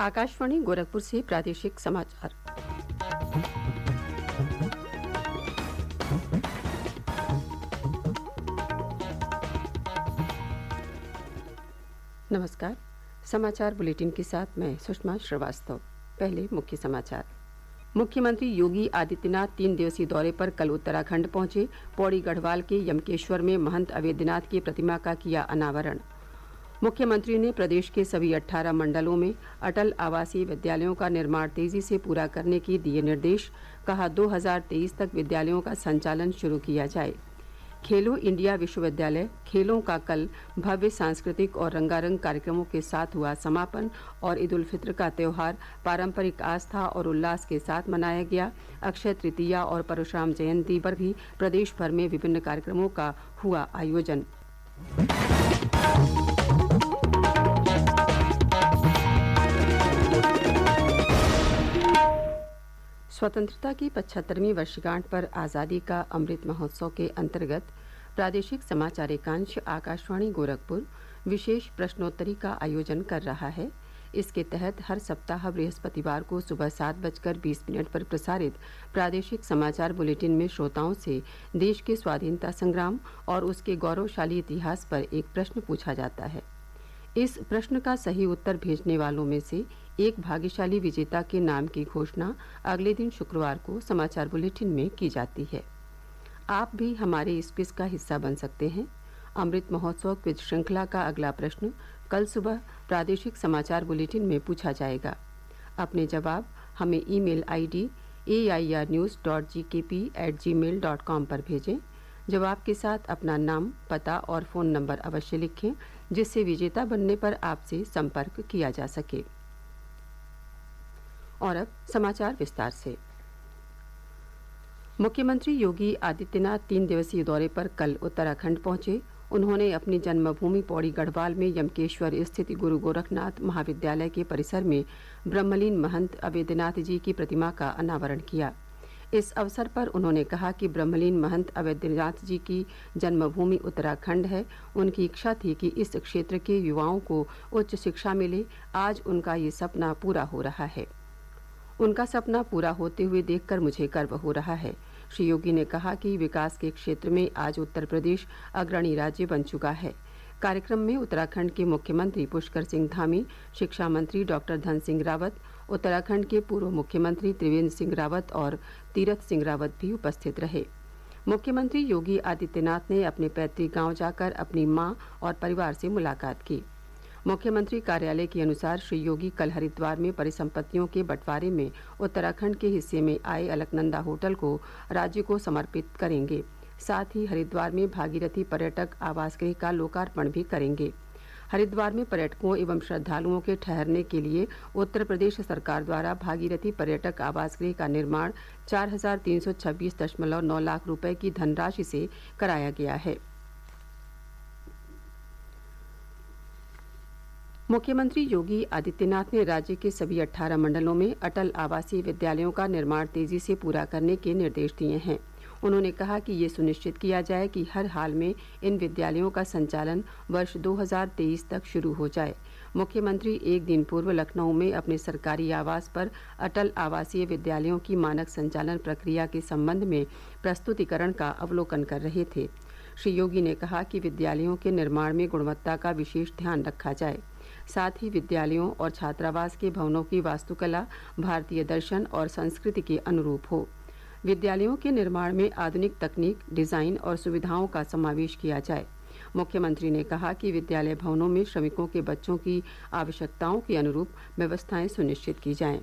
आकाशवाणी गोरखपुर से प्रादेशिक समाचार। नमस्कार। समाचार बुलेटिन के साथ मैं सुषमा श्रीवास्तव। पहले मुख्य समाचार। मुख्यमंत्री योगी आदित्यनाथ 3 दिवसीय दौरे पर कल उत्तराखंड पहुंचे। पौड़ी गढ़वाल के यमकेश्वर में महंत अवेद्यनाथ की प्रतिमा का किया अनावरण। मुख्यमंत्री ने प्रदेश के सभी 18 मंडलों में अटल आवासीय विद्यालयों का निर्माण तेजी से पूरा करने के दिए निर्देश। कहा 2023 तक विद्यालयों का संचालन शुरू किया जाए। खेलो इंडिया विश्वविद्यालय खेलों का कल भव्य सांस्कृतिक और रंगारंग कार्यक्रमों के साथ हुआ समापन और ईद उल फित्र का त्यौहार पारंपरिक आस्था और उल्लास के साथ मनाया गया। अक्षय तृतीया और परशुराम जयंती पर भी प्रदेश भर में विभिन्न कार्यक्रमों का हुआ आयोजन। स्वतंत्रता की 75वीं वर्षगांठ पर आज़ादी का अमृत महोत्सव के अंतर्गत प्रादेशिक समाचार एकांश आकाशवाणी गोरखपुर विशेष प्रश्नोत्तरी का आयोजन कर रहा है। इसके तहत हर सप्ताह बृहस्पतिवार को सुबह 7:20 पर प्रसारित प्रादेशिक समाचार बुलेटिन में श्रोताओं से देश के स्वाधीनता संग्राम और उसके गौरवशाली इतिहास पर एक प्रश्न पूछा जाता है। इस प्रश्न का सही उत्तर भेजने वालों में से एक भाग्यशाली विजेता के नाम की घोषणा अगले दिन शुक्रवार को समाचार बुलेटिन में की जाती है। आप भी हमारे इस क्विज का हिस्सा बन सकते हैं। अमृत महोत्सव क्विज श्रृंखला का अगला प्रश्न कल सुबह प्रादेशिक समाचार बुलेटिन में पूछा जाएगा। अपने जवाब हमें ईमेल आईडी airnews.gkp@gmail.com पर भेजें। जवाब के साथ अपना नाम, पता और फ़ोन नंबर अवश्य लिखें, जिससे विजेता बनने पर आपसे संपर्क किया जा सके। और अब समाचार विस्तार से। मुख्यमंत्री योगी आदित्यनाथ 3 दिवसीय दौरे पर कल उत्तराखंड पहुंचे। उन्होंने अपनी जन्मभूमि पौड़ी गढ़वाल में यमकेश्वर स्थित गुरु गोरखनाथ महाविद्यालय के परिसर में ब्रह्मलीन महंत अवेद्यनाथ जी की प्रतिमा का अनावरण किया। इस अवसर पर उन्होंने कहा कि ब्रह्मलीन महंत अवेद्यनाथ जी की जन्मभूमि उत्तराखंड है। उनकी इच्छा थी कि इस क्षेत्र के युवाओं को उच्च शिक्षा मिले। आज उनका ये सपना पूरा हो रहा है। उनका सपना पूरा होते हुए देखकर मुझे गर्व हो रहा है। श्री योगी ने कहा कि विकास के क्षेत्र में आज उत्तर प्रदेश अग्रणी राज्य बन चुका है। कार्यक्रम में उत्तराखंड के मुख्यमंत्री पुष्कर सिंह धामी, शिक्षा मंत्री डॉक्टर धन सिंह रावत, उत्तराखंड के पूर्व मुख्यमंत्री त्रिवेंद्र सिंह रावत और तीरथ सिंह रावत भी उपस्थित रहे। मुख्यमंत्री योगी आदित्यनाथ ने अपने पैतृक गांव जाकर अपनी मां और परिवार से मुलाकात की। मुख्यमंत्री कार्यालय के अनुसार श्री योगी कल हरिद्वार में परिसंपत्तियों के बंटवारे में उत्तराखंड के हिस्से में आए अलकनंदा होटल को राज्य को समर्पित करेंगे। साथ ही हरिद्वार में भागीरथी पर्यटक आवास गृह का लोकार्पण भी करेंगे। हरिद्वार में पर्यटकों एवं श्रद्धालुओं के ठहरने के लिए उत्तर प्रदेश सरकार द्वारा भागीरथी पर्यटक आवास गृह का निर्माण 4,326.9 लाख रुपए की धनराशि से कराया गया है। मुख्यमंत्री योगी आदित्यनाथ ने राज्य के सभी 18 मंडलों में अटल आवासीय विद्यालयों का निर्माण तेजी से पूरा करने के निर्देश दिए हैं। उन्होंने कहा कि ये सुनिश्चित किया जाए कि हर हाल में इन विद्यालयों का संचालन वर्ष 2023 तक शुरू हो जाए। मुख्यमंत्री एक दिन पूर्व लखनऊ में अपने सरकारी आवास पर अटल आवासीय विद्यालयों की मानक संचालन प्रक्रिया के संबंध में प्रस्तुतिकरण का अवलोकन कर रहे थे। श्री योगी ने कहा कि विद्यालयों के निर्माण में गुणवत्ता का विशेष ध्यान रखा जाए। साथ ही विद्यालयों और छात्रावास के भवनों की वास्तुकला भारतीय दर्शन और संस्कृति के अनुरूप हो। विद्यालयों के निर्माण में आधुनिक तकनीक, डिजाइन और सुविधाओं का समावेश किया जाए। मुख्यमंत्री ने कहा कि विद्यालय भवनों में श्रमिकों के बच्चों की आवश्यकताओं के अनुरूप व्यवस्थाएं सुनिश्चित की जाएं।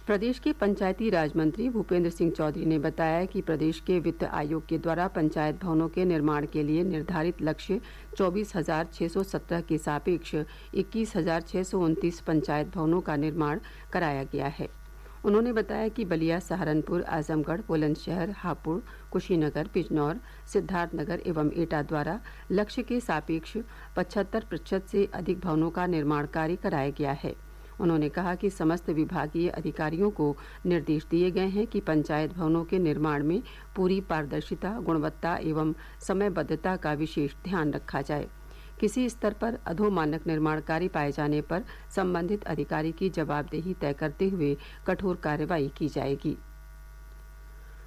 प्रदेश के पंचायती राज मंत्री भूपेंद्र सिंह चौधरी ने बताया कि प्रदेश के वित्त आयोग के द्वारा पंचायत भवनों के निर्माण के लिए निर्धारित लक्ष्य 24,617 के सापेक्ष 21,629 पंचायत भवनों का निर्माण कराया गया है। उन्होंने बताया कि बलिया, सहारनपुर, आजमगढ़, बुलंदशहर, हापुड़, कुशीनगर, बिजनौर, सिद्धार्थनगर एवं एटा द्वारा लक्ष्य के सापेक्ष 75% से अधिक भवनों का निर्माण कार्य कराया गया है। उन्होंने कहा कि समस्त विभागीय अधिकारियों को निर्देश दिए गए हैं कि पंचायत भवनों के निर्माण में पूरी पारदर्शिता, गुणवत्ता एवं समयबद्धता का विशेष ध्यान रखा जाए। किसी स्तर पर अधोमानक निर्माण कार्य पाए जाने पर संबंधित अधिकारी की जवाबदेही तय करते हुए कठोर कार्रवाई की जाएगी।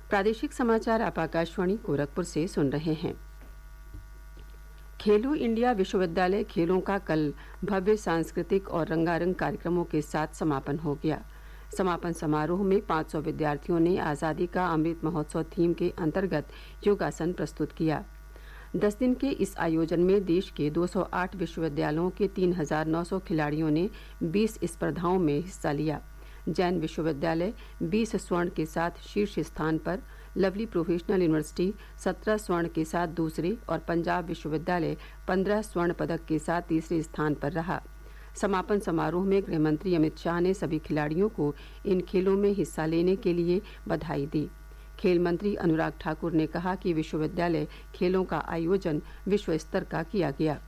प्रादेशिक समाचार आप आकाशवाणी गोरखपुर से सुन रहे हैं। खेलो इंडिया विश्वविद्यालय खेलों का कल भव्य सांस्कृतिक और रंगारंग कार्यक्रमों के साथ समापन हो गया। समापन समारोह में 500 विद्यार्थियों ने आज़ादी का अमृत महोत्सव थीम के अंतर्गत योगासन प्रस्तुत किया। 10 दिन के इस आयोजन में देश के 208 विश्वविद्यालयों के 3,900 खिलाड़ियों ने 20 स्पर्धाओं में हिस्सा लिया। जैन विश्वविद्यालय 20 स्वर्ण के साथ शीर्ष स्थान पर, लवली प्रोफेशनल यूनिवर्सिटी 17 स्वर्ण के साथ दूसरे और पंजाब विश्वविद्यालय 15 स्वर्ण पदक के साथ तीसरे स्थान पर रहा। समापन समारोह में गृहमंत्री अमित शाह ने सभी खिलाड़ियों को इन खेलों में हिस्सा लेने के लिए बधाई दी। खेल मंत्री अनुराग ठाकुर ने कहा कि विश्वविद्यालय खेलों का आयोजन विश्व स्तर का किया गया।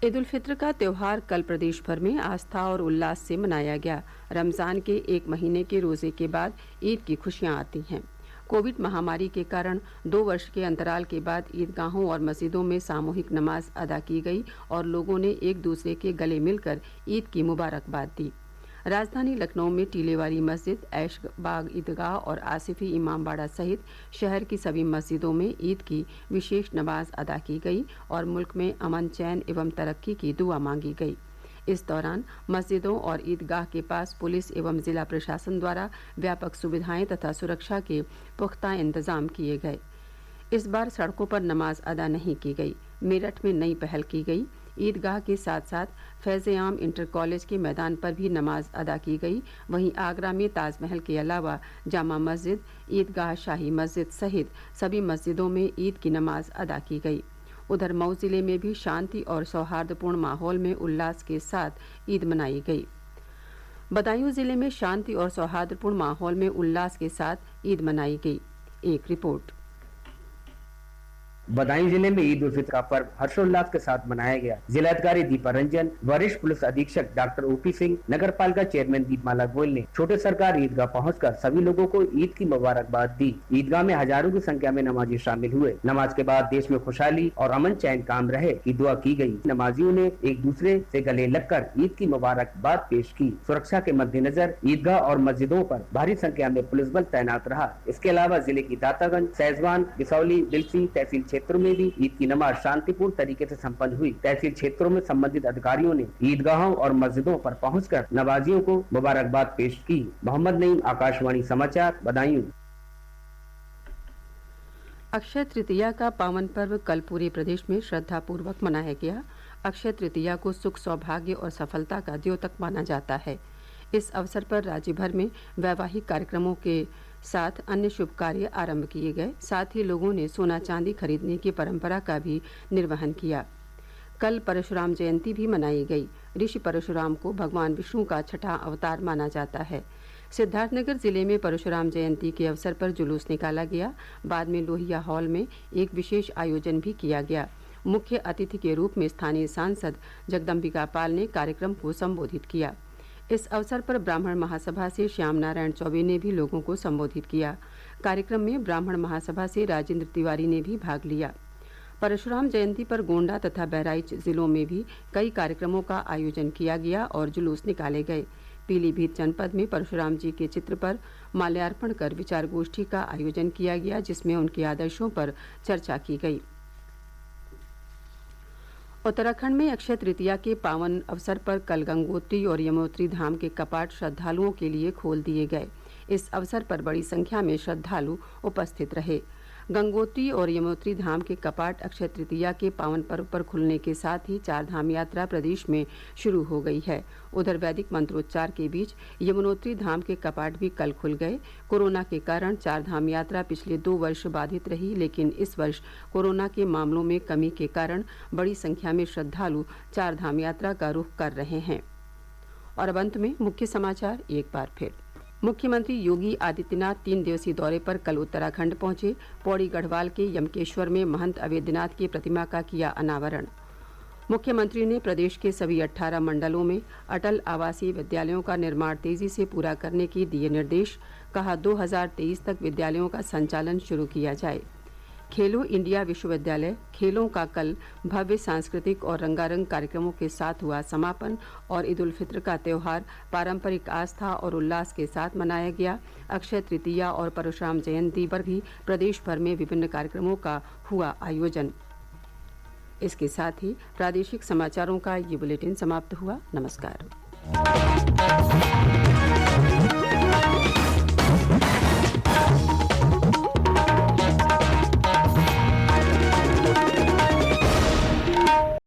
ईद उल फित्र का त्यौहार कल प्रदेश भर में आस्था और उल्लास से मनाया गया। रमजान के एक महीने के रोजे के बाद ईद की खुशियां आती हैं। कोविड महामारी के कारण 2 वर्ष के अंतराल के बाद ईदगाहों और मस्जिदों में सामूहिक नमाज अदा की गई और लोगों ने एक दूसरे के गले मिलकर ईद की मुबारकबाद दी। राजधानी लखनऊ में टीलेवाली मस्जिद, ऐशबाग ईदगाह और आसिफी इमामबाड़ा सहित शहर की सभी मस्जिदों में ईद की विशेष नमाज अदा की गई और मुल्क में अमन, चैन एवं तरक्की की दुआ मांगी गई। इस दौरान मस्जिदों और ईदगाह के पास पुलिस एवं जिला प्रशासन द्वारा व्यापक सुविधाएं तथा सुरक्षा के पुख्ता इंतजाम किए गए। इस बार सड़कों पर नमाज अदा नहीं की गई। मेरठ में नई पहल की गई। ईदगाह के साथ साथ फैज़-ए-आम इंटर कॉलेज के मैदान पर भी नमाज अदा की गई। वहीं आगरा में ताजमहल के अलावा जामा मस्जिद, ईदगाह, शाही मस्जिद सहित सभी मस्जिदों में ईद की नमाज अदा की गई। उधर मऊ जिले में भी शांति और सौहार्दपूर्ण माहौल में उल्लास के साथ ईद मनाई गई। बदायूं जिले में शांति और सौहार्दपूर्ण माहौल में उल्लास के साथ ईद मनाई गई। एक रिपोर्ट। बदायूं जिले में ईद उल फित्र का पर्व हर्षोल्लास के साथ मनाया गया। जिलाधिकारी दीपा रंजन, वरिष्ठ पुलिस अधीक्षक डॉक्टर ओपी सिंह, नगर पालिका चेयरमैन दीपमाला गोयल ने छोटे सरकार ईदगाह पहुंचकर सभी लोगों को ईद की मुबारकबाद दी। ईदगाह में हजारों की संख्या में नमाजी शामिल हुए। नमाज के बाद देश में खुशहाली और अमन चैन कायम रहे की दुआ की गई। नमाजियों ने एक दूसरे से गले लगकर ईद की मुबारकबाद पेश की। सुरक्षा के मद्देनजर ईदगाह और मस्जिदों पर भारी संख्या में पुलिस बल तैनात रहा। इसके अलावा जिले की दातागंज, सैजवान, बिसौली, दिलसी तहसील क्षेत्रों में भी ईद की नमाज शांतिपूर्ण तरीके से संपन्न हुई। तहसील क्षेत्रों में संबंधित अधिकारियों ने ईदगाहों और मस्जिदों पर पहुंचकर नमाजियों को मुबारकबाद पेश की। मोहम्मद नईम, आकाशवाणी समाचार, बदायूं। अक्षय तृतीया का पावन पर्व कल पूरे प्रदेश में श्रद्धापूर्वक मनाया गया। अक्षय तृतीया को सुख, सौभाग्य और सफलता का द्योतक माना जाता है। इस अवसर पर राज्य भर में वैवाहिक कार्यक्रमों के साथ अन्य शुभ कार्य आरंभ किए गए। साथ ही लोगों ने सोना चांदी खरीदने की परंपरा का भी निर्वहन किया। कल परशुराम जयंती भी मनाई गई। ऋषि परशुराम को भगवान विष्णु का छठा अवतार माना जाता है। सिद्धार्थनगर जिले में परशुराम जयंती के अवसर पर जुलूस निकाला गया। बाद में लोहिया हॉल में एक विशेष आयोजन भी किया गया। मुख्य अतिथि के रूप में स्थानीय सांसद जगदम्बिका पाल ने कार्यक्रम को संबोधित किया। इस अवसर पर ब्राह्मण महासभा से श्याम नारायण चौबे ने भी लोगों को संबोधित किया। कार्यक्रम में ब्राह्मण महासभा से राजेंद्र तिवारी ने भी भाग लिया। परशुराम जयंती पर गोंडा तथा बहराइच जिलों में भी कई कार्यक्रमों का आयोजन किया गया और जुलूस निकाले गए। पीलीभीत जनपद में परशुराम जी के चित्र पर माल्यार्पण कर विचार गोष्ठी का आयोजन किया गया, जिसमें उनके आदर्शों पर चर्चा की गई। उत्तराखंड में अक्षय तृतीया के पावन अवसर पर कल गंगोत्री और यमुनोत्री धाम के कपाट श्रद्धालुओं के लिए खोल दिए गए। इस अवसर पर बड़ी संख्या में श्रद्धालु उपस्थित रहे। गंगोत्री और यमुनोत्री धाम के कपाट अक्षय तृतीया के पावन पर्व पर खुलने के साथ ही चार धाम यात्रा प्रदेश में शुरू हो गई है। उधर वैदिक मंत्रोच्चार के बीच यमुनोत्री धाम के कपाट भी कल खुल गए। कोरोना के कारण चार धाम यात्रा पिछले 2 वर्ष बाधित रही, लेकिन इस वर्ष कोरोना के मामलों में कमी के कारण बड़ी संख्या में श्रद्धालु चार धाम यात्रा का रुख कर रहे हैं। और अब अंत में मुख्य समाचार एक बार फिर। मुख्यमंत्री योगी आदित्यनाथ 3 दिवसीय दौरे पर कल उत्तराखंड पहुंचे। पौड़ी गढ़वाल के यमकेश्वर में महंत अवेद्यनाथ की प्रतिमा का किया अनावरण। मुख्यमंत्री ने प्रदेश के सभी 18 मंडलों में अटल आवासीय विद्यालयों का निर्माण तेजी से पूरा करने के दिए निर्देश। कहा 2023 तक विद्यालयों का संचालन शुरू किया जाए। खेलो इंडिया विश्वविद्यालय खेलों का कल भव्य सांस्कृतिक और रंगारंग कार्यक्रमों के साथ हुआ समापन और ईद उल फित्र का त्यौहार पारंपरिक आस्था और उल्लास के साथ मनाया गया। अक्षय तृतीया और परशुराम जयंती पर भी प्रदेश भर में विभिन्न कार्यक्रमों का हुआ आयोजन। इसके साथ ही प्रादेशिक समाचारों का ये बुलेटिन समाप्त हुआ। नमस्कार।